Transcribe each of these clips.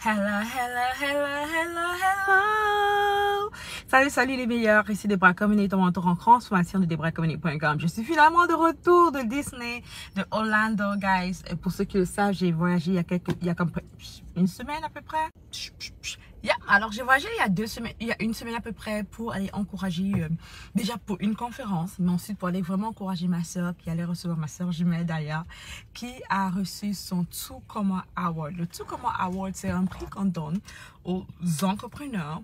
Hello, hello, hello, hello, hello. Salut les meilleurs, ici Deborah Comedy, ton mentor en transformation de deborahcomedy.com. Je suis finalement de retour de Disney, de Orlando, guys. Et pour ceux qui le savent, j'ai voyagé il y a comme une semaine à peu près. Alors j'ai voyagé il y a une semaine à peu près pour aller encourager, déjà pour une conférence, mais ensuite pour aller vraiment encourager ma soeur qui allait recevoir ma soeur jumelle d'ailleurs, qui a reçu son Tucumã Award. Le Tucumã Award, c'est un prix qu'on donne aux entrepreneurs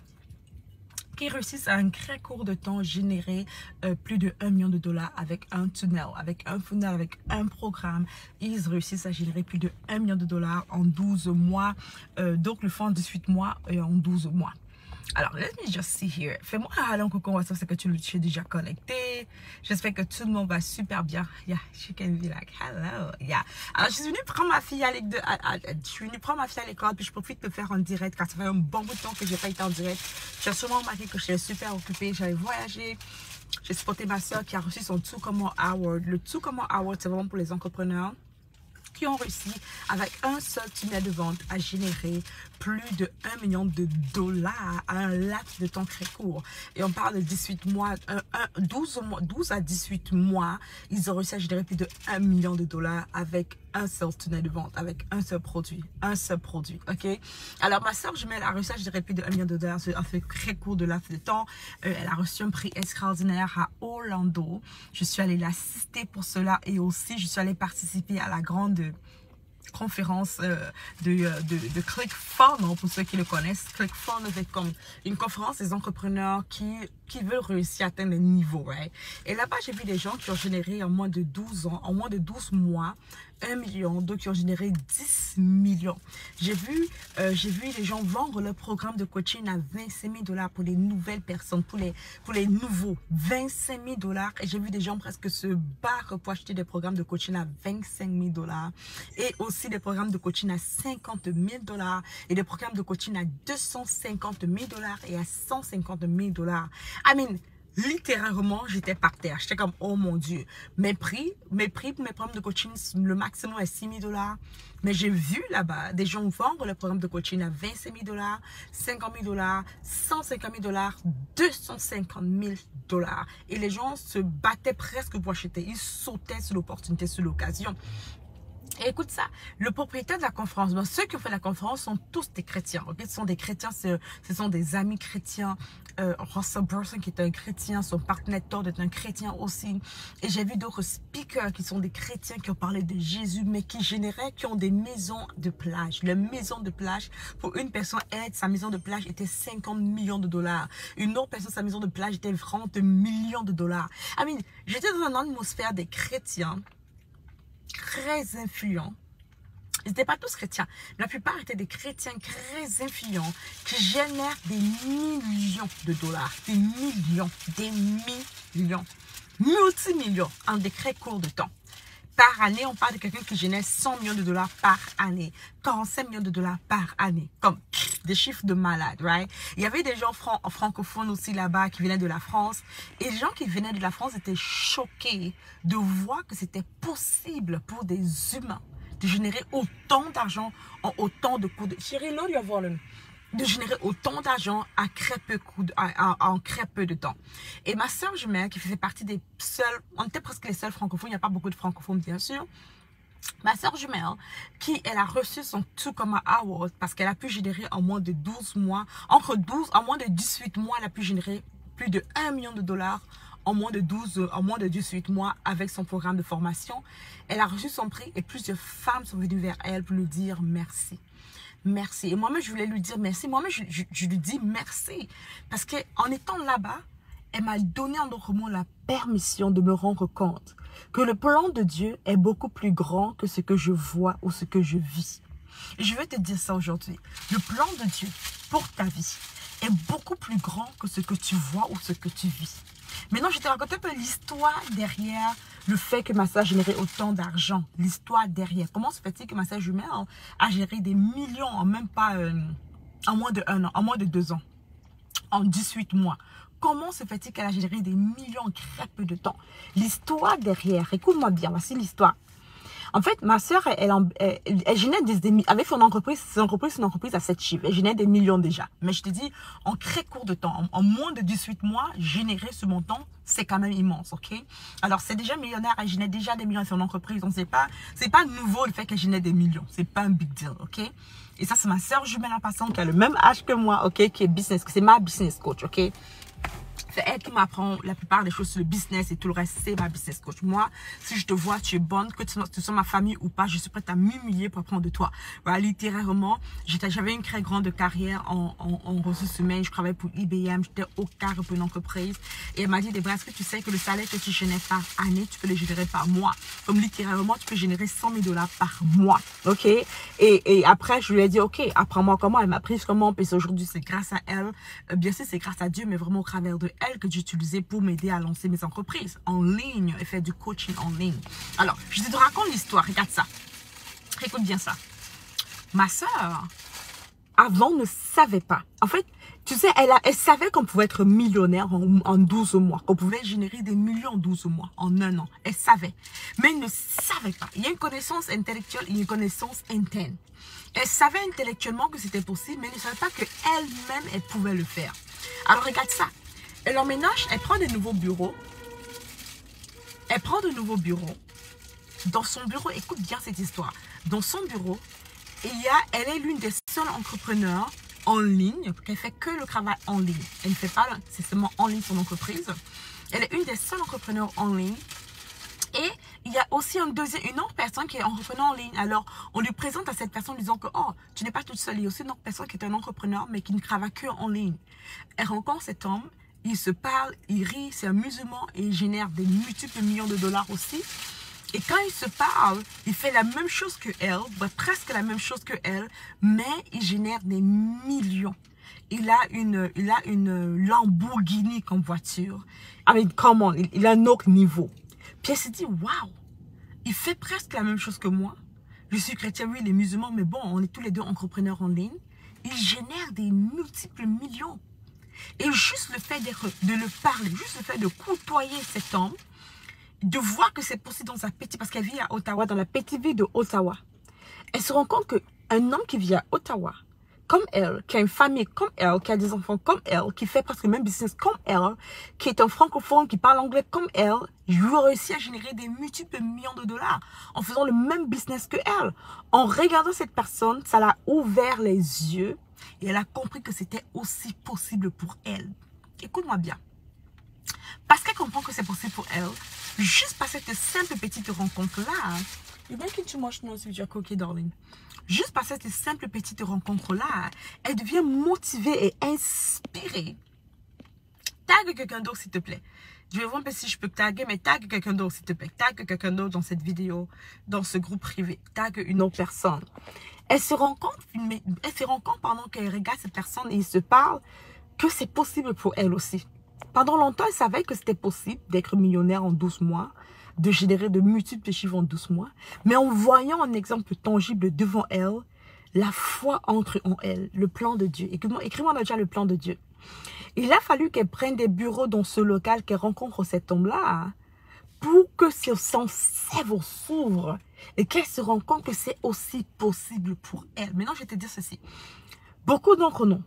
qui réussissent à un très court de temps générer plus de 1 million de dollars avec un tunnel, avec un programme. Ils réussissent à générer plus de 1 million de dollars en 12 mois. Donc, le font en 18 mois et en 12 mois. Alors, let me just see here. Fais-moi un hello, coucou, WhatsApp, c'est que tu es déjà connecté. J'espère que tout le monde va super bien. Yeah, she can be like, hello. Yeah. Alors, je suis venue prendre ma fille à l'école, puis je profite de faire en direct, car ça fait un bon bout de temps que je n'ai pas été en direct. J'ai sûrement remarqué que j'étais super occupée, j'avais voyagé. J'ai supporté ma soeur qui a reçu son Tucumã Award. Le Tucumã Award, c'est vraiment pour les entrepreneurs qui ont réussi avec un seul tunnel de vente à générer plus de 1 million de dollars à un laps de temps très court. Et on parle de 18 mois, 12 à 18 mois, ils ont réussi à générer plus de 1 million de dollars avec un seul tunnel de vente, avec un seul produit, ok? Alors, ma soeur jumelle a réussi à générer plus de 1 million de dollars à fait très court de laps de temps. Elle a reçu un prix extraordinaire à Orlando. Je suis allée l'assister pour cela et aussi, je suis allée participer à la grande conférence de ClickFunnels, pour ceux qui le connaissent. ClickFunnels est comme une conférence des entrepreneurs qui veulent réussir à atteindre les niveaux, right? Et là-bas, j'ai vu des gens qui ont généré en moins de 12 mois, 1 million, d'autres qui ont généré 10 millions. J'ai vu les gens vendre leur programme de coaching à 25 000 dollars pour les nouvelles personnes, pour les nouveaux, 25 000 dollars. Et j'ai vu des gens presque se battre pour acheter des programmes de coaching à 25 000 dollars. Et aussi des programmes de coaching à 50 000 dollars. Et des programmes de coaching à 250 000 dollars et à 150 000 dollars. I mean, littéralement, j'étais par terre. J'étais comme, oh mon Dieu. Mes prix pour mes programmes de coaching, le maximum est 6 000 dollars. Mais j'ai vu là-bas des gens vendre le programme de coaching à 25 000 dollars, 50 000 dollars, 150 000 dollars, 250 000 dollars. Et les gens se battaient presque pour acheter. Ils sautaient sur l'opportunité, sur l'occasion. Et écoute ça, le propriétaire de la conférence, ceux qui ont fait la conférence sont tous des chrétiens. Okay? Ce sont des chrétiens, ce sont des amis chrétiens. Russell Brunson qui est un chrétien, son partenaire Todd est un chrétien aussi. Et j'ai vu d'autres speakers qui sont des chrétiens qui ont parlé de Jésus, mais qui ont des maisons de plage. La maison de plage, pour une personne, sa maison de plage était 50 millions de dollars. Une autre personne, sa maison de plage était 30 millions de dollars. I mean, j'étais dans une atmosphère des chrétiens très influents. Ils n'étaient pas tous chrétiens. La plupart étaient des chrétiens très influents qui génèrent des millions de dollars. Des millions, multimillions en des très courts de temps. Par année, on parle de quelqu'un qui génère 100 millions de dollars par année, 45 millions de dollars par année. Comme des chiffres de malade, right? Il y avait des gens francophones aussi là-bas qui venaient de la France. Et les gens qui venaient de la France étaient choqués de voir que c'était possible pour des humains de générer autant d'argent en autant de coûts. Chérie, load your volume. De générer autant d'argent en très peu de temps. Et ma soeur jumelle, qui faisait partie des seuls, on était presque les seuls francophones, il n'y a pas beaucoup de francophones bien sûr. Ma soeur jumelle, elle a reçu son Tucumã Award parce qu'elle a pu générer en moins de 12 mois, en moins de 18 mois, elle a pu générer plus de 1 million de dollars en moins de 18 mois avec son programme de formation. Elle a reçu son prix et plusieurs femmes sont venues vers elle pour lui dire merci. Merci. Et moi-même, je voulais lui dire merci. Moi-même, je lui dis merci. Parce qu'en étant là-bas, elle m'a donné en d'autres mots la permission de me rendre compte que le plan de Dieu est beaucoup plus grand que ce que je vois ou ce que je vis. Et je vais te dire ça aujourd'hui. Le plan de Dieu pour ta vie est beaucoup plus grand que ce que tu vois ou ce que tu vis. Maintenant, je te raconte un peu l'histoire derrière le fait que ma soeur a généré autant d'argent. L'histoire derrière. Comment se fait-il que ma soeur jumelle a géré des millions en même pas, en moins de 1 an, en moins de 2 ans, en 18 mois? Comment se fait-il qu'elle a généré des millions en très peu de temps? L'histoire derrière, écoute-moi bien, voici l'histoire. En fait, ma soeur, elle génère avec son entreprise, c'est une entreprise à 7 chiffres. Elle génère des millions déjà. Mais je te dis, en très court de temps, en moins de 18 mois, générer ce montant, c'est quand même immense, ok? Alors, c'est déjà millionnaire, elle génère déjà des millions à son entreprise. Donc, c'est pas nouveau le fait qu'elle génère des millions. C'est pas un big deal, ok? Et ça, c'est ma soeur jumelle en passant qui a le même âge que moi, ok? Qui est c'est ma business coach, ok? C'est elle qui m'apprend la plupart des choses sur le business et tout le reste, c'est ma business coach. Moi, si je te vois, tu es bonne, que tu sois ma famille ou pas, je suis prête à m'humilier pour apprendre de toi. Voilà, littéralement, j'avais une très grande carrière en ressources humaines. Je travaillais pour IBM, j'étais au carré pour une entreprise. Et elle m'a dit, Debra, est-ce que tu sais que le salaire que tu génères par année, tu peux le générer par mois? Comme littéralement, tu peux générer 100 000 $ par mois. Ok? Et après, je lui ai dit, ok, apprends-moi comment. Elle m'a prise comment. Puis aujourd'hui, c'est grâce à elle. Bien sûr, c'est grâce à Dieu, mais vraiment au travers de elle que j'utilisais pour m'aider à lancer mes entreprises en ligne et faire du coaching en ligne. Alors, je te raconte l'histoire. Regarde ça. Écoute bien ça. Ma soeur, avant, ne savait pas. En fait, tu sais, elle savait qu'on pouvait être millionnaire en 12 mois, qu'on pouvait générer des millions en 12 mois, en un an. Elle savait. Mais elle ne savait pas. Il y a une connaissance intellectuelle et une connaissance interne. Elle savait intellectuellement que c'était possible, mais elle ne savait pas qu'elle-même, elle pouvait le faire. Alors, regarde ça. Elle emménage, elle prend des nouveaux bureaux. Elle prend de nouveaux bureaux. Dans son bureau, écoute bien cette histoire. Dans son bureau, elle est l'une des seules entrepreneurs en ligne qui ne fait que le travail en ligne. Elle ne fait pas, c'est seulement en ligne son entreprise. Elle est une des seules entrepreneurs en ligne. Et il y a aussi une autre personne qui est entrepreneur en ligne. Alors, on lui présente à cette personne en disant que, oh, tu n'es pas toute seule. Il y a aussi une autre personne qui est un entrepreneur, mais qui ne travaille que en ligne. Elle rencontre cet homme. Il se parle, il rit, c'est amusement et il génère des multiples millions de $ aussi. Et quand il se parle, il fait la même chose que elle, presque la même chose que elle, mais il génère des millions. Il a une Lamborghini comme voiture. I mean, come on, il a un autre niveau. Puis elle s'est dit, waouh, il fait presque la même chose que moi. Je suis chrétien, oui, il est musulman, mais bon, on est tous les deux entrepreneurs en ligne. Il génère des multiples millions. Et juste le fait de le parler, juste le fait de côtoyer cet homme, de voir que c'est possible dans sa petite, parce qu'elle vit à Ottawa, dans la petite ville de Ottawa, elle se rend compte qu'un homme qui vit à Ottawa, comme elle, qui a une famille comme elle, qui a des enfants comme elle, qui fait presque le même business comme elle, qui est un francophone, qui parle anglais comme elle, lui a réussi à générer des multiples millions de $ en faisant le même business que elle. En regardant cette personne, ça l'a ouvert les yeux. Et elle a compris que c'était aussi possible pour elle. Écoute-moi bien. Parce qu'elle comprend que c'est possible pour elle, juste par cette simple petite rencontre-là, you're making too much noise with your cookie, darling. Juste par cette simple petite rencontre-là, elle devient motivée et inspirée. Tag quelqu'un d'autre, s'il te plaît. Je vais voir un peu si je peux taguer, mais tag quelqu'un d'autre, s'il te plaît. Tag quelqu'un d'autre dans cette vidéo, dans ce groupe privé. Tag une autre personne. Elle se rend compte pendant qu'elle regarde cette personne et il se parle que c'est possible pour elle aussi. Pendant longtemps, elle savait que c'était possible d'être millionnaire en 12 mois, de générer de multiples chiffres en 12 mois. Mais en voyant un exemple tangible devant elle, la foi entre en elle, le plan de Dieu. Écris-moi déjà le plan de Dieu. Il a fallu qu'elle prenne des bureaux dans ce local, qu'elle rencontre cet homme-là, pour que son cerveau s'ouvre et qu'elle se rende compte que c'est aussi possible pour elle. Maintenant, je vais te dire ceci. Beaucoup d'entre nous,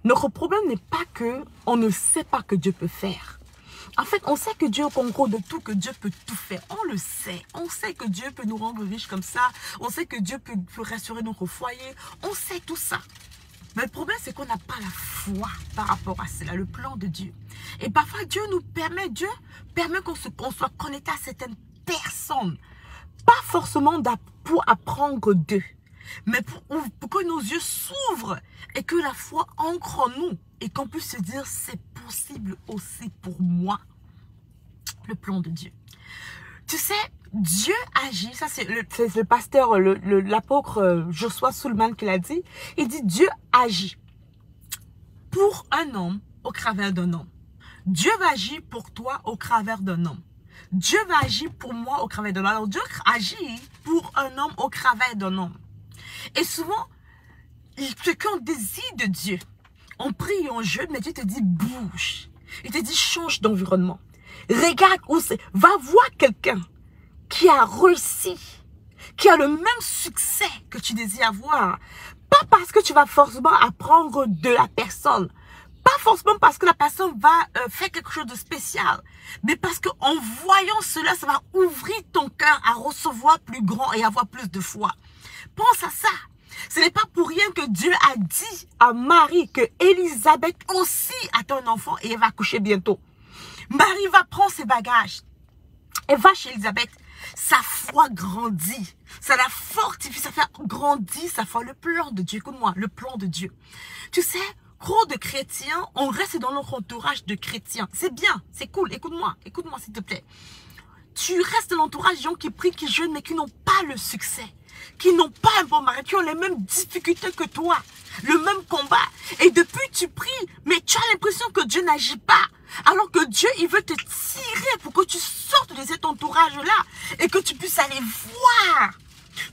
notre problème n'est pas qu'on ne sait pas que Dieu peut faire. En fait, on sait que Dieu est au contrôle de tout, que Dieu peut tout faire. On le sait. On sait que Dieu peut nous rendre riches comme ça. On sait que Dieu peut rassurer notre foyer. On sait tout ça. Mais le problème, c'est qu'on n'a pas la foi par rapport à cela, le plan de Dieu. Et parfois, Dieu permet qu'on soit connecté à certaines personnes. Pas forcément pour apprendre d'eux, mais pour que nos yeux s'ouvrent et que la foi ancre en nous. Et qu'on puisse se dire, c'est possible aussi pour moi. Le plan de Dieu. Tu sais, Dieu agit, ça c'est le pasteur, l'apôtre Joshua Suleman qui l'a dit. Il dit Dieu agit pour un homme au travers d'un homme. Dieu va agir pour toi au travers d'un homme. Dieu va agir pour moi au travers d'un homme. Alors Dieu agit pour un homme au travers d'un homme. Et souvent, ce qu'on désire de Dieu, on prie, on jeûne, mais Dieu te dit bouge. Il te dit change d'environnement. Regarde où c'est. Va voir quelqu'un qui a réussi, qui a le même succès que tu désires avoir. Pas parce que tu vas forcément apprendre de la personne. Pas forcément parce que la personne va faire quelque chose de spécial. Mais parce qu'en voyant cela, ça va ouvrir ton cœur à recevoir plus grand et avoir plus de foi. Pense à ça. Ce n'est pas pour rien que Dieu a dit à Marie que Élisabeth aussi a un enfant et elle va accoucher bientôt. Marie va prendre ses bagages. Elle va chez Élisabeth. Sa foi grandit. Ça la fortifie, ça fait grandir sa foi. Le plan de Dieu, écoute-moi, le plan de Dieu. Tu sais, trop de chrétiens, on reste dans notre entourage de chrétiens. C'est bien, c'est cool, écoute-moi s'il te plaît. Tu restes dans l'entourage de gens qui prient, qui jeûnent, mais qui n'ont pas le succès. Qui n'ont pas un bon mari, qui ont les mêmes difficultés que toi, le même combat. Et depuis tu pries, mais tu as l'impression que Dieu n'agit pas. Alors que Dieu, il veut te tirer pour que tu sortes de cet entourage-là et que tu puisses aller voir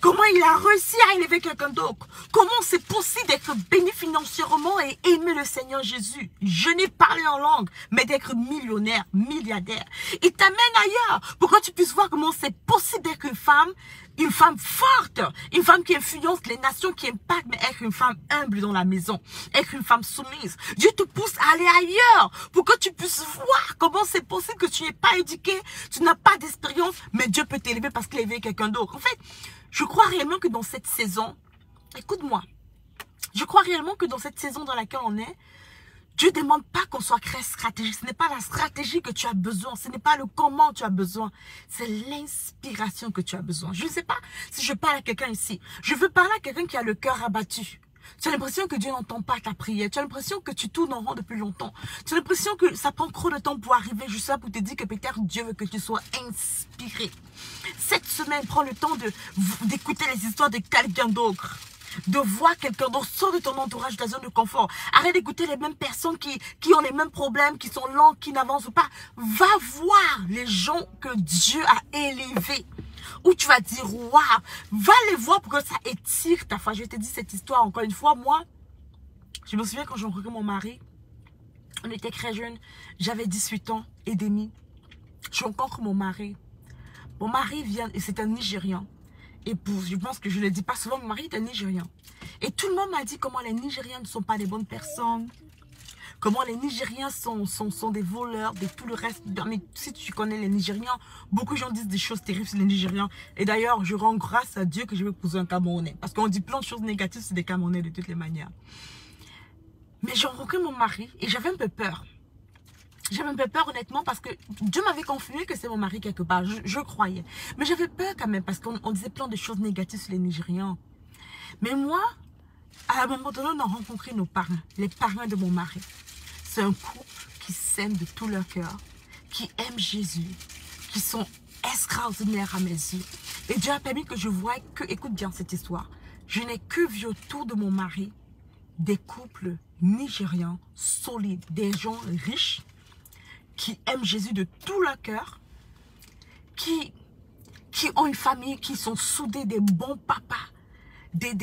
comment il a réussi à élever quelqu'un d'autre. Comment c'est possible d'être béni financièrement et aimer le Seigneur Jésus. Je n'ai parlé en langue, mais d'être millionnaire, milliardaire. Il t'amène ailleurs pour que tu puisses voir comment c'est possible d'être une femme forte, une femme qui influence les nations, qui impacte, mais être une femme humble dans la maison, être une femme soumise. Dieu te pousse à aller ailleurs pour que tu puisses voir comment c'est possible que tu n'es pas éduqué, tu n'as pas d'expérience, mais Dieu peut t'élever parce qu'il a élevé quelqu'un d'autre. En fait, je crois réellement que dans cette saison, écoute-moi, je crois réellement que dans cette saison dans laquelle on est, Dieu ne demande pas qu'on soit très stratégique. Ce n'est pas la stratégie que tu as besoin. Ce n'est pas le comment tu as besoin. C'est l'inspiration que tu as besoin. Je ne sais pas si je parle à quelqu'un ici. Je veux parler à quelqu'un qui a le cœur abattu. Tu as l'impression que Dieu n'entend pas ta prière. Tu as l'impression que tu tournes en rond depuis longtemps. Tu as l'impression que ça prend trop de temps pour arriver juste là pour te dire que peut-être Dieu veut que tu sois inspiré. Cette semaine, prends le temps d'écouter les histoires de quelqu'un d'autre. De voir quelqu'un d'autre, sors de ton entourage, de ta zone de confort. Arrête d'écouter les mêmes personnes qui ont les mêmes problèmes, qui sont lents, qui n'avancent pas. Va voir les gens que Dieu a élevés. Où tu vas dire, waouh, va les voir pour que ça étire ta foi. Je te dis cette histoire encore une fois. Moi, je me souviens quand j'ai rencontré mon mari, on était très jeunes, j'avais 18 ans et demi. Je rencontre mon mari. Mon mari vient, et c'est un Nigérian. Et je pense que je ne le dis pas souvent, mon mari est un Nigérian. Et tout le monde m'a dit comment les Nigériens ne sont pas des bonnes personnes. Comment les Nigériens sont des voleurs, de tout le reste. Mais si tu connais les Nigériens, beaucoup de gens disent des choses terribles sur les Nigériens. Et d'ailleurs, je rends grâce à Dieu que je vais épouser un Camerounais. Parce qu'on dit plein de choses négatives sur des Camerounais de toutes les manières. Mais j'ai rencontré mon mari et j'avais un peu peur. J'avais un peu peur honnêtement parce que Dieu m'avait confirmé que c'est mon mari quelque part. Je croyais. Mais j'avais peur quand même parce qu'on disait plein de choses négatives sur les Nigérians. Mais moi, à un moment donné, on a rencontré nos parrains. Les parrains de mon mari. C'est un couple qui s'aime de tout leur cœur. Qui aime Jésus. Qui sont extraordinaires à mes yeux. Et Dieu a permis que je voie que, écoute bien cette histoire. Je n'ai que vu autour de mon mari des couples nigérians solides. Des gens riches. Qui aiment Jésus de tout leur cœur, qui ont une famille, qui sont soudés, des bons papas, des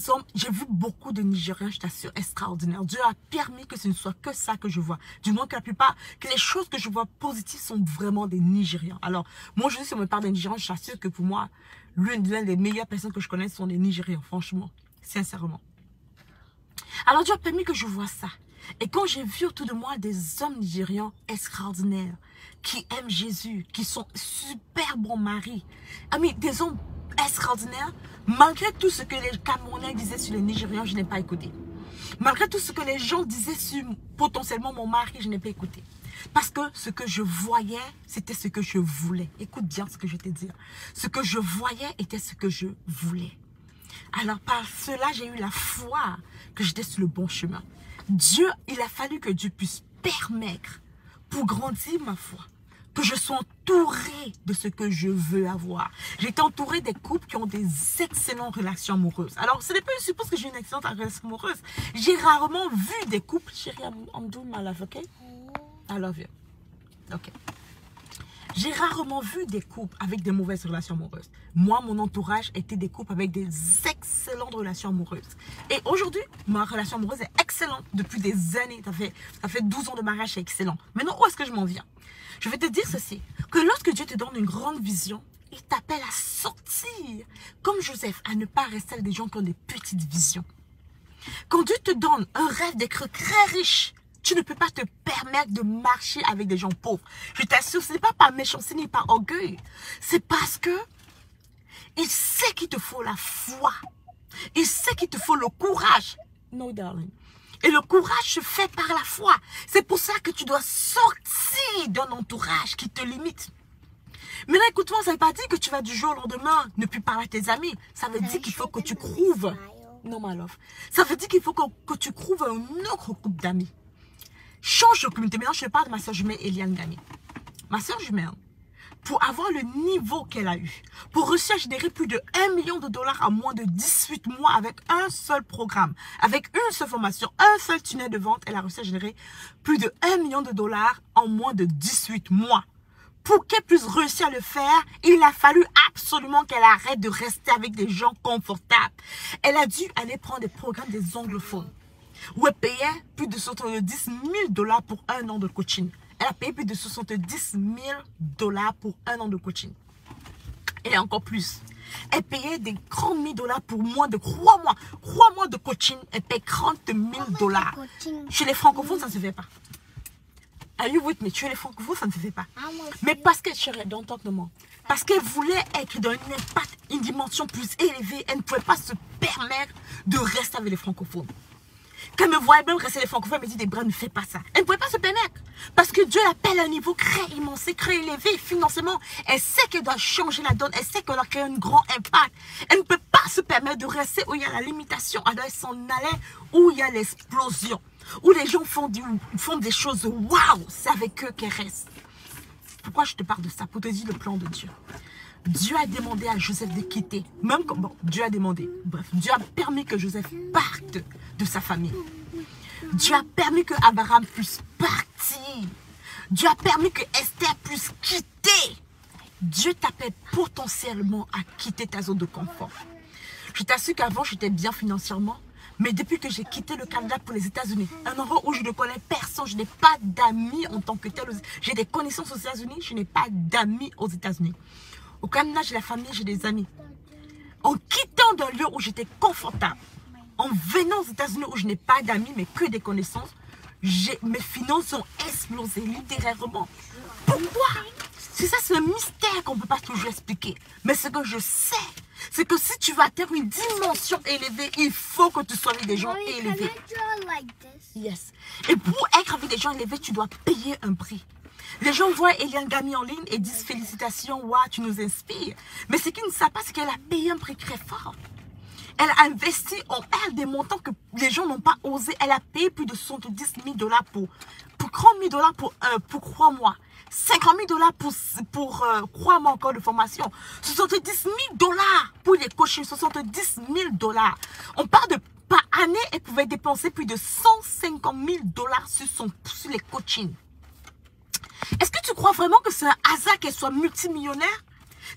hommes. J'ai vu beaucoup de Nigériens, je t'assure, extraordinaires. Dieu a permis que ce ne soit que ça que je vois. Du moins que la plupart, que les choses que je vois positives sont vraiment des Nigériens. Alors, moi, je dis, si on me parle des Nigériens, je t'assure que pour moi, l'une des meilleures personnes que je connais sont des Nigériens, franchement, sincèrement. Alors, Dieu a permis que je vois ça. Et quand j'ai vu autour de moi des hommes nigérians extraordinaires, qui aiment Jésus, qui sont super bons maris, des hommes extraordinaires, malgré tout ce que les Camerounais disaient sur les Nigérians, je n'ai pas écouté. Malgré tout ce que les gens disaient sur potentiellement mon mari, je n'ai pas écouté. Parce que ce que je voyais, c'était ce que je voulais. Écoute bien ce que je vais te dire. Ce que je voyais était ce que je voulais. Alors par cela, j'ai eu la foi que j'étais sur le bon chemin. Dieu, il a fallu que Dieu puisse permettre pour grandir ma foi, que je sois entourée de ce que je veux avoir. J'ai été entourée des couples qui ont des excellentes relations amoureuses. Alors, ce n'est pas, je suppose que j'ai une excellente relation amoureuse. J'ai rarement vu des couples, chérie, I'm doing my love, ok? I love you. Ok. J'ai rarement vu des couples avec des mauvaises relations amoureuses. Moi, mon entourage était des couples avec des excellentes relations amoureuses. Et aujourd'hui, ma relation amoureuse est excellente depuis des années. Ça fait 12 ans de mariage, c'est excellent. Maintenant, où est-ce que je m'en viens? Je vais te dire ceci, que lorsque Dieu te donne une grande vision il t'appelle à sortir. Comme Joseph, à ne pas rester avec des gens qui ont des petites visions. Quand Dieu te donne un rêve d'être très riche, tu ne peux pas te permettre de marcher avec des gens pauvres. Je t'assure, ce n'est pas par méchanceté ni par orgueil. C'est parce que il sait qu'il te faut la foi. Il sait qu'il te faut le courage. No, darling. Et le courage se fait par la foi. C'est pour ça que tu dois sortir d'un entourage qui te limite. Mais là, écoute-moi, ça ne veut pas dire que tu vas du jour au lendemain ne plus parler à tes amis. Ça veut dire qu'il faut que tu trouves. Non, my love. Ça veut dire qu'il faut que tu trouves un autre groupe d'amis. Change de communauté. Maintenant, je te parle de ma soeur jumelle Eliane Gagné. Ma soeur jumelle, pour avoir le niveau qu'elle a eu, pour réussir à générer plus de 1 million de dollars en moins de 18 mois avec un seul programme, avec une seule formation, un seul tunnel de vente, elle a réussi à générer plus de 1 million de dollars en moins de 18 mois. Pour qu'elle puisse réussir à le faire, il a fallu absolument qu'elle arrête de rester avec des gens confortables. Elle a dû aller prendre des programmes des anglophones, où elle payait plus de 70 000 dollars pour 1 an de coaching. Elle a payé plus de 70 000 dollars pour 1 an de coaching. Et encore plus. Elle payait des 30 000 dollars pour moins de 3 mois. 3 mois de coaching, elle paye 30 000 dollars. Chez les francophones, ça ne se fait pas. Are you with me? Chez les francophones, ça ne se fait pas. Mais parce qu'elle chérait dans ton moment, parce qu'elle voulait être dans un impact, une dimension plus élevée, elle ne pouvait pas se permettre de rester avec les francophones. Quand elle me voyait même rester les francophones, elle me dit, Debra, ne fais pas ça. Elle ne pouvait pas se permettre. Parce que Dieu l'appelle à un niveau très immense, très élevé financièrement. Elle sait qu'elle doit changer la donne. Elle sait qu'elle doit créer un grand impact. Elle ne peut pas se permettre de rester où il y a la limitation. Elle doit s'en aller où il y a l'explosion. Où les gens font des choses. Waouh! C'est avec eux qu'elle reste. Pourquoi je te parle de ça? Pour te dire le plan de Dieu. Dieu a demandé à Joseph de quitter. Même comme bon, Dieu a demandé. Bref, Dieu a permis que Joseph parte de sa famille. Dieu a permis que Abraham puisse partir. Dieu a permis que Esther puisse quitter. Dieu t'appelle potentiellement à quitter ta zone de confort. Je t'assure qu'avant, j'étais bien financièrement. Mais depuis que j'ai quitté le Canada pour les États-Unis, un endroit où je ne connais personne, je n'ai pas d'amis en tant que tel. J'ai des connaissances aux États-Unis, je n'ai pas d'amis aux États-Unis. Au Canada, j'ai la famille, j'ai des amis. En quittant d'un lieu où j'étais confortable, en venant aux États-Unis où je n'ai pas d'amis, mais que des connaissances, mes finances ont explosé littéralement. Pourquoi? C'est ça, c'est un mystère qu'on ne peut pas toujours expliquer. Mais ce que je sais, c'est que si tu veux atteindre une dimension élevée, il faut que tu sois avec des gens élevés. Yes. Et pour être avec des gens élevés, tu dois payer un prix. Les gens voient Eliane Gagné en ligne et disent félicitations, waouh, tu nous inspires. Mais ce qu'ils ne savent pas, c'est qu'elle a payé un prix très fort. Elle a investi en elle des montants que les gens n'ont pas osé. Elle a payé plus de 70 000 dollars pour 30 000 dollars pour 3 mois. 50 000 dollars pour 3 mois encore de formation. 70 000 dollars pour les coachings. 70 000 dollars. On parle de par année, elle pouvait dépenser plus de 150 000 dollars sur les coachings. Est-ce que tu crois vraiment que c'est un hasard qu'elle soit multimillionnaire?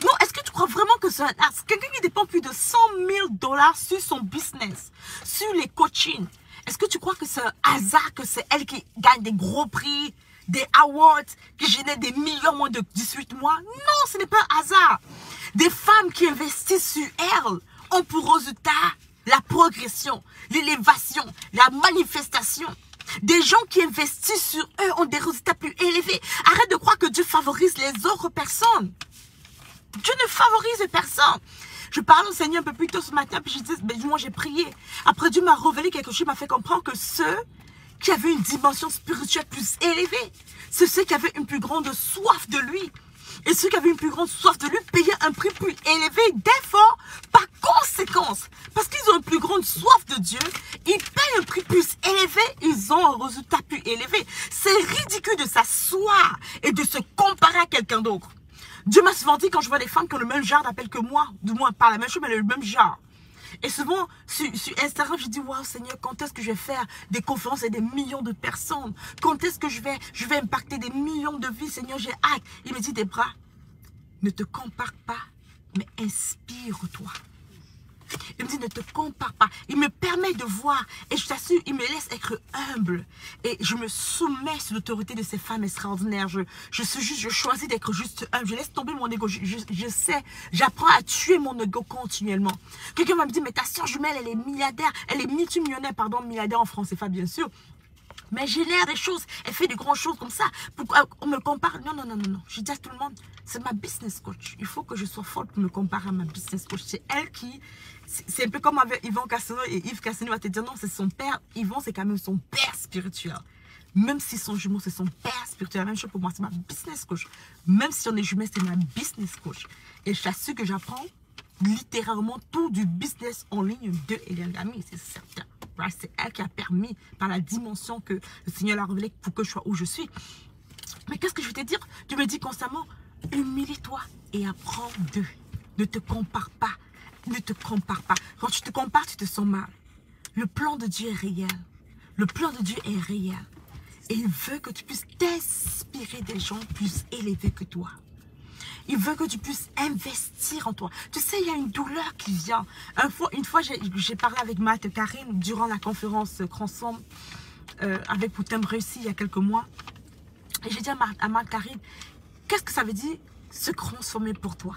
Non, est-ce que tu crois vraiment que c'est un hasard? Quelqu'un qui dépense plus de 100 000 dollars sur son business, sur les coachings. Est-ce que tu crois que c'est un hasard que c'est elle qui gagne des gros prix, des awards, qui génèrent des millions en moins de 18 mois? Non, ce n'est pas un hasard. Des femmes qui investissent sur elle ont pour résultat la progression, l'élévation, la manifestation. Des gens qui investissent sur eux ont des résultats plus élevés. Arrête de croire que Dieu favorise les autres personnes. Dieu ne favorise personne. Je parle au Seigneur un peu plus tôt ce matin, puis je dis, ben, moi j'ai prié. Après Dieu m'a révélé quelque chose, m'a fait comprendre que ceux qui avaient une dimension spirituelle plus élevée, c'est ceux qui avaient une plus grande soif de lui. Et ceux qui avaient une plus grande soif de lui payaient un prix plus élevé d'effort par conséquence. Parce qu'ils ont une plus grande soif de Dieu, ils payent un prix plus élevé, ils ont un résultat plus élevé. C'est ridicule de s'asseoir et de se comparer à quelqu'un d'autre. Dieu m'a souvent dit quand je vois des femmes qui ont le même genre d'appel que moi, du moins pas la même chose, mais le même genre. Et souvent, sur Instagram, je dis, waouh Seigneur, quand est-ce que je vais faire des conférences avec des millions de personnes? Quand est-ce que je vais impacter des millions de vies? Seigneur, j'ai hâte. Il me dit, Debra, ne te compare pas, mais inspire-toi. Il me dit, ne te compare pas. Il me permet de voir. Et je t'assure, il me laisse être humble. Et je me soumets sous l'autorité de ces femmes extraordinaires. Je choisis d'être juste humble. Je laisse tomber mon ego. Je sais, j'apprends à tuer mon ego continuellement. Quelqu'un va me dire, mais ta soeur jumelle, elle est milliardaire. Elle est multimillionnaire, pardon, milliardaire en francs CFA, bien sûr. Mais j'ai l'air des choses. Elle fait de grandes choses comme ça. Pourquoi on me compare? Non, non, non, non, non. Je dis à tout le monde, c'est ma business coach. Il faut que je sois forte pour me comparer à ma business coach. C'est elle qui... C'est un peu comme avec Yvon Cassano. Et Yves Cassano va te dire, non, c'est son père. Yvon, c'est quand même son père spirituel. Même si son jumeau, c'est son père spirituel. La même chose pour moi, c'est ma business coach. Même si on est jumeaux, c'est ma business coach. Et je t'assure que j'apprends littéralement tout du business en ligne de Hélène Gamy, c'est certain. C'est elle qui a permis, par la dimension que le Seigneur l'a révélée, pour que je sois où je suis. Mais qu'est-ce que je vais te dire? Tu me dis constamment, humilie-toi et apprends d'eux. Ne te compare pas. Ne te compare pas. Quand tu te compares, tu te sens mal. Le plan de Dieu est réel. Le plan de Dieu est réel. Et il veut que tu puisses t'inspirer des gens plus élevés que toi. Il veut que tu puisses investir en toi. Tu sais, il y a une douleur qui vient. Une fois j'ai parlé avec Matt et Karine durant la conférence Transforme avec Pour thème réussi il y a quelques mois. Et j'ai dit à Matt Karine, qu'est-ce que ça veut dire se transformer pour toi?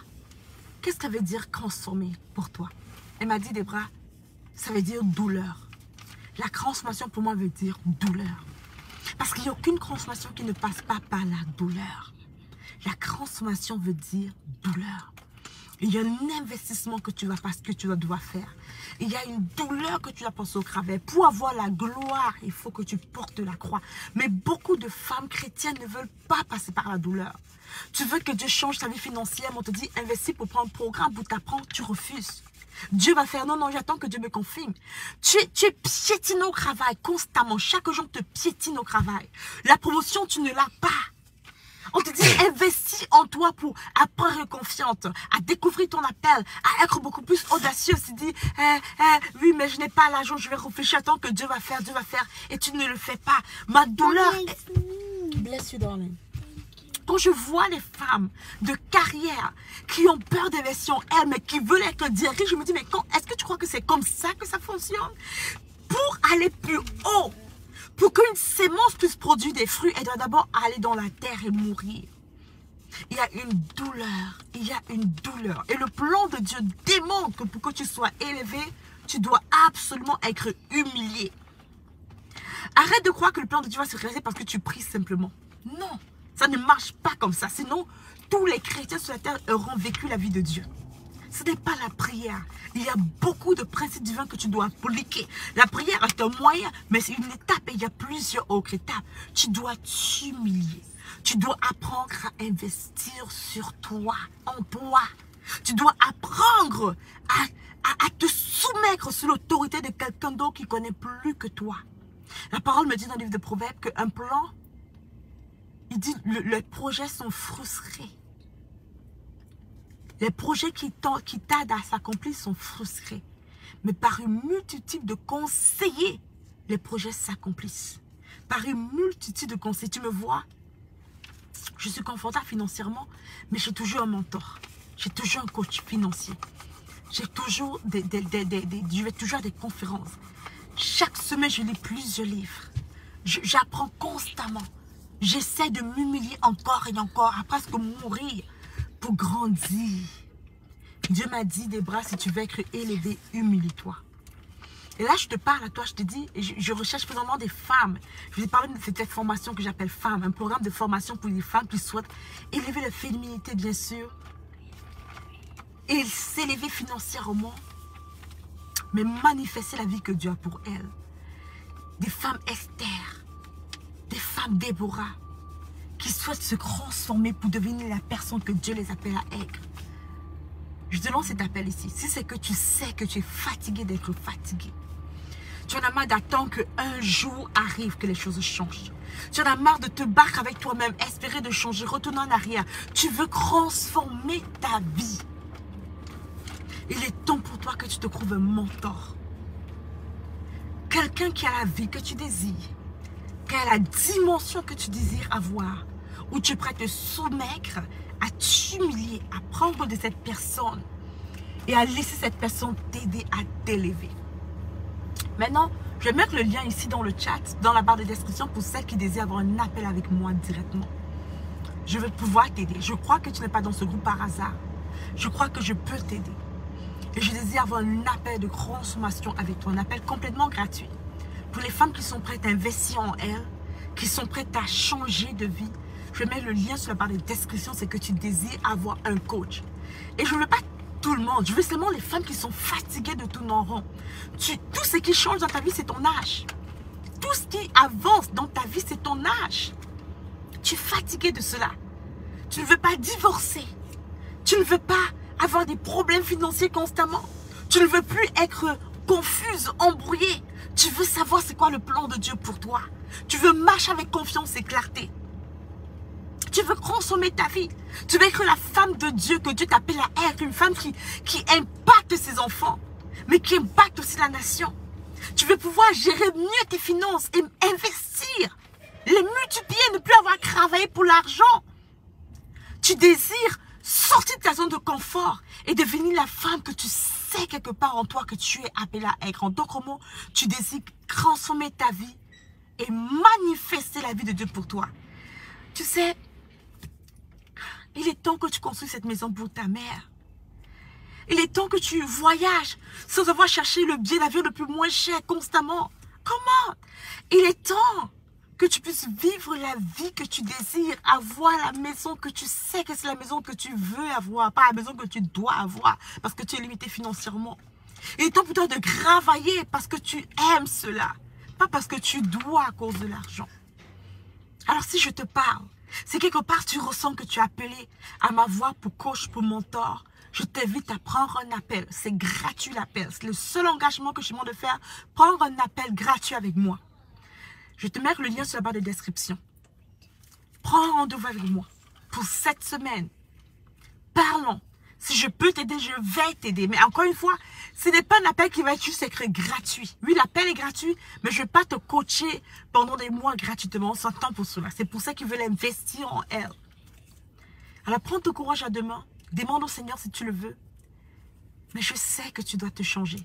Qu'est-ce que ça veut dire transformer pour toi? Elle m'a dit, Debra, ça veut dire douleur. La transformation pour moi veut dire douleur. Parce qu'il n'y a aucune transformation qui ne passe pas par la douleur. La transformation veut dire douleur. Il y a un investissement que tu vas passer, que tu dois faire. Il y a une douleur que tu dois passer au travers. Pour avoir la gloire, il faut que tu portes la croix. Mais beaucoup de femmes chrétiennes ne veulent pas passer par la douleur. Tu veux que Dieu change ta vie financière, mais on te dit investis pour prendre un programme pour t'apprendre, tu refuses. Dieu va faire, non, non, j'attends que Dieu me confirme. Tu es piétiné au travail constamment. Chaque jour, te piétine au travail. La promotion, tu ne l'as pas. On te dit, investis en toi pour apprendre confiante, à découvrir ton appel, à être beaucoup plus audacieux. Tu dis, oui, mais je n'ai pas l'argent, je vais réfléchir, attends que Dieu va faire, et tu ne le fais pas. Ma douleur est... Bless you, darling. Quand je vois les femmes de carrière qui ont peur d'investir en elles, mais qui veulent être directrices, je me dis, mais est-ce que tu crois que c'est comme ça que ça fonctionne? Pour aller plus haut, pour qu'une sémence puisse produire des fruits, elle doit d'abord aller dans la terre et mourir. Il y a une douleur. Il y a une douleur. Et le plan de Dieu démontre que pour que tu sois élevé, tu dois absolument être humilié. Arrête de croire que le plan de Dieu va se réaliser parce que tu pries simplement. Non, ça ne marche pas comme ça. Sinon, tous les chrétiens sur la terre auront vécu la vie de Dieu. Ce n'est pas la prière. Il y a beaucoup de principes divins que tu dois appliquer. La prière est un moyen, mais c'est une étape et il y a plusieurs autres étapes. Tu dois t'humilier. Tu dois apprendre à investir sur toi, en toi. Tu dois apprendre à te soumettre sous l'autorité de quelqu'un d'autre qui connaît plus que toi. La parole me dit dans le livre de Proverbes qu'un plan, il dit les projets sont frustrés. Les projets qui t'aident à s'accomplir sont frustrés. Mais par une multitude de conseillers, les projets s'accomplissent. Par une multitude de conseillers, tu me vois, je suis confortable financièrement, mais j'ai toujours un mentor. J'ai toujours un coach financier. J'ai toujours je vais toujours à des conférences. Chaque semaine, je lis plusieurs livres. J'apprends constamment. J'essaie de m'humilier encore et encore, à presque mourir. Pour grandir. Dieu m'a dit, Debra, si tu veux être élevé, humilie-toi. Et là, je te parle à toi, je te dis, je recherche vraiment des femmes. Je vous ai parlé de cette formation que j'appelle Femmes, un programme de formation pour les femmes qui souhaitent élever la féminité, bien sûr, et s'élever financièrement, mais manifester la vie que Dieu a pour elles. Des femmes Esther, des femmes Déborah, qui souhaitent se transformer pour devenir la personne que Dieu les appelle à être. Je te lance cet appel ici. Si c'est que tu sais que tu es fatigué d'être fatigué, tu en as marre d'attendre qu'un jour arrive, que les choses changent. Tu en as marre de te battre avec toi-même, espérer de changer, retourner en arrière. Tu veux transformer ta vie. Il est temps pour toi que tu te trouves un mentor. Quelqu'un qui a la vie que tu désires, qui a la dimension que tu désires avoir, où tu es prêt à te soumettre, à t'humilier, à prendre de cette personne et à laisser cette personne t'aider à t'élever. Maintenant, je vais mettre le lien ici dans le chat, dans la barre de description pour celles qui désirent avoir un appel avec moi directement. Je vais pouvoir t'aider. Je crois que tu n'es pas dans ce groupe par hasard. Je crois que je peux t'aider. Et je désire avoir un appel de consommation avec toi, un appel complètement gratuit. Pour les femmes qui sont prêtes à investir en elles, qui sont prêtes à changer de vie, je vais mettre le lien sur la barre de description, c'est que tu désires avoir un coach. Et je ne veux pas tout le monde, je veux seulement les femmes qui sont fatiguées de tourner en rond. Tout ce qui change dans ta vie, c'est ton âge. Tout ce qui avance dans ta vie, c'est ton âge. Tu es fatigué de cela. Tu ne veux pas divorcer. Tu ne veux pas avoir des problèmes financiers constamment. Tu ne veux plus être confuse, embrouillée. Tu veux savoir c'est quoi le plan de Dieu pour toi. Tu veux marcher avec confiance et clarté. Tu veux consommer ta vie. Tu veux être la femme de Dieu que Dieu t'appelle à être. Une femme qui impacte ses enfants, mais qui impacte aussi la nation. Tu veux pouvoir gérer mieux tes finances et investir. Les multiplier, ne plus avoir à travailler pour l'argent. Tu désires sortir de ta zone de confort et devenir la femme que tu sais quelque part en toi que tu es appelée à être. En d'autres mots, tu désires transformer ta vie et manifester la vie de Dieu pour toi. Tu sais, il est temps que tu construis cette maison pour ta mère. Il est temps que tu voyages sans avoir cherché le billet d'avion le plus moins cher constamment. Comment? Il est temps que tu puisses vivre la vie que tu désires, avoir la maison que tu sais que c'est la maison que tu veux avoir, pas la maison que tu dois avoir parce que tu es limité financièrement. Il est temps pour toi de travailler parce que tu aimes cela, pas parce que tu dois à cause de l'argent. Alors si je te parle, si quelque part tu ressens que tu es appelé à ma voix pour coach, pour mentor, je t'invite à prendre un appel. C'est gratuit l'appel. C'est le seul engagement que je te demande de faire. Prendre un appel gratuit avec moi. Je te mets le lien sur la barre de description. Prends rendez-vous avec moi pour cette semaine. Parlons. Si je peux t'aider, je vais t'aider. Mais encore une fois, ce n'est pas un appel qui va être juste écrit gratuit. Oui, l'appel est gratuit, mais je ne vais pas te coacher pendant des mois gratuitement. On s'entend pour cela. C'est pour ça qu'ils veulent investir en elle. Alors, prends ton courage à deux mains. Demande au Seigneur si tu le veux. Mais je sais que tu dois te changer.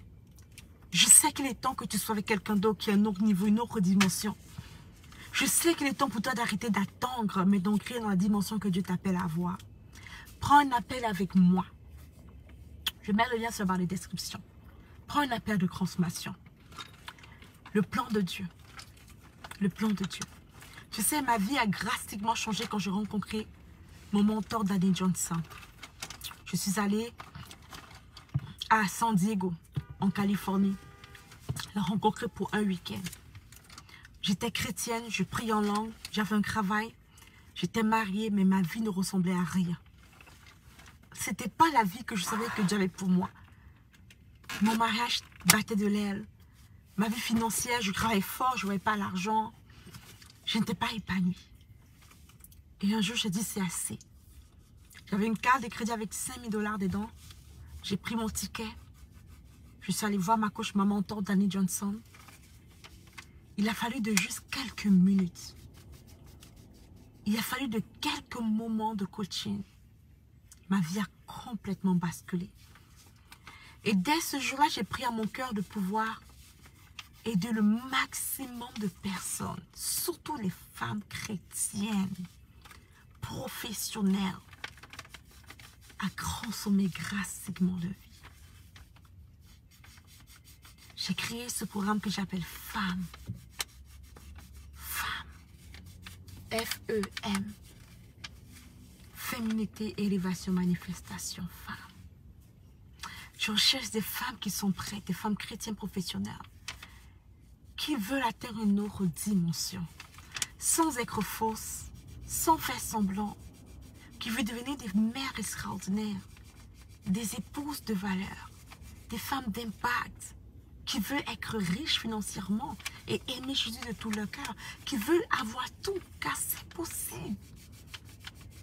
Je sais qu'il est temps que tu sois avec quelqu'un d'autre qui a un autre niveau, une autre dimension. Je sais qu'il est temps pour toi d'arrêter d'attendre, mais d'ancrer dans la dimension que Dieu t'appelle à avoir. Prends un appel avec moi. Je mets le lien sur la barre de description. Prends un appel de consommation. Le plan de Dieu. Le plan de Dieu. Tu sais, ma vie a drastiquement changé quand j'ai rencontré mon mentor Danny Johnson. Je suis allée à San Diego, en Californie, la rencontrer pour un week-end. J'étais chrétienne, je priais en langue, j'avais un travail, j'étais mariée, mais ma vie ne ressemblait à rien. C'était pas la vie que je savais que Dieu avait pour moi. Mon mariage battait de l'aile. Ma vie financière, je travaillais fort, je ne voyais pas l'argent. Je n'étais pas épanouie. Et un jour, j'ai dit, c'est assez. J'avais une carte de crédit avec 5 000 $ dedans. J'ai pris mon ticket. Je suis allée voir ma coach, ma mentor, Danny Johnson. Il a fallu de juste quelques minutes. Il a fallu de quelques moments de coaching. Ma vie a complètement basculé. Et dès ce jour-là, j'ai pris à mon cœur de pouvoir aider le maximum de personnes, surtout les femmes chrétiennes, professionnelles, à consommer drastiquement leur vie. J'ai créé ce programme que j'appelle FEM. FEM. F-E-M. Féminité, élévation, manifestation, femme. Je recherche des femmes qui sont prêtes, des femmes chrétiennes professionnelles, qui veulent atteindre une autre dimension, sans être fausses, sans faire semblant, qui veulent devenir des mères extraordinaires, des épouses de valeur, des femmes d'impact, qui veulent être riches financièrement et aimer Jésus de tout leur cœur, qui veulent avoir tout, car c'est possible.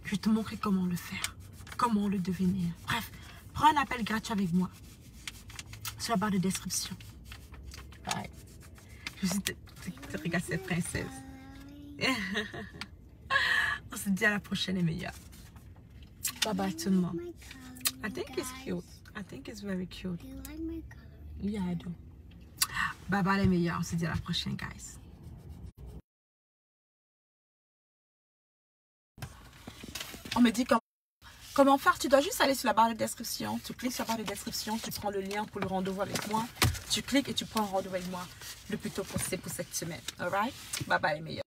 Je vais te montrer comment le faire, comment le devenir. Bref, prends un appel gratuit avec moi sur la barre de description. Ouais. Je suis regarde cette princesse. On se dit à la prochaine et meilleure. Bye bye tout le monde. I think it's cute. I think it's very cute. Do you like my color? Yeah, I do. Bye bye les meilleurs. On se dit à la prochaine, guys. On me dit comment faire. Tu dois juste aller sur la barre de description. Tu cliques sur la barre de description. Tu prends le lien pour le rendez-vous avec moi. Tu cliques et tu prends un rendez-vous avec moi le plus tôt possible pour cette semaine. Alright? Bye bye les meilleurs.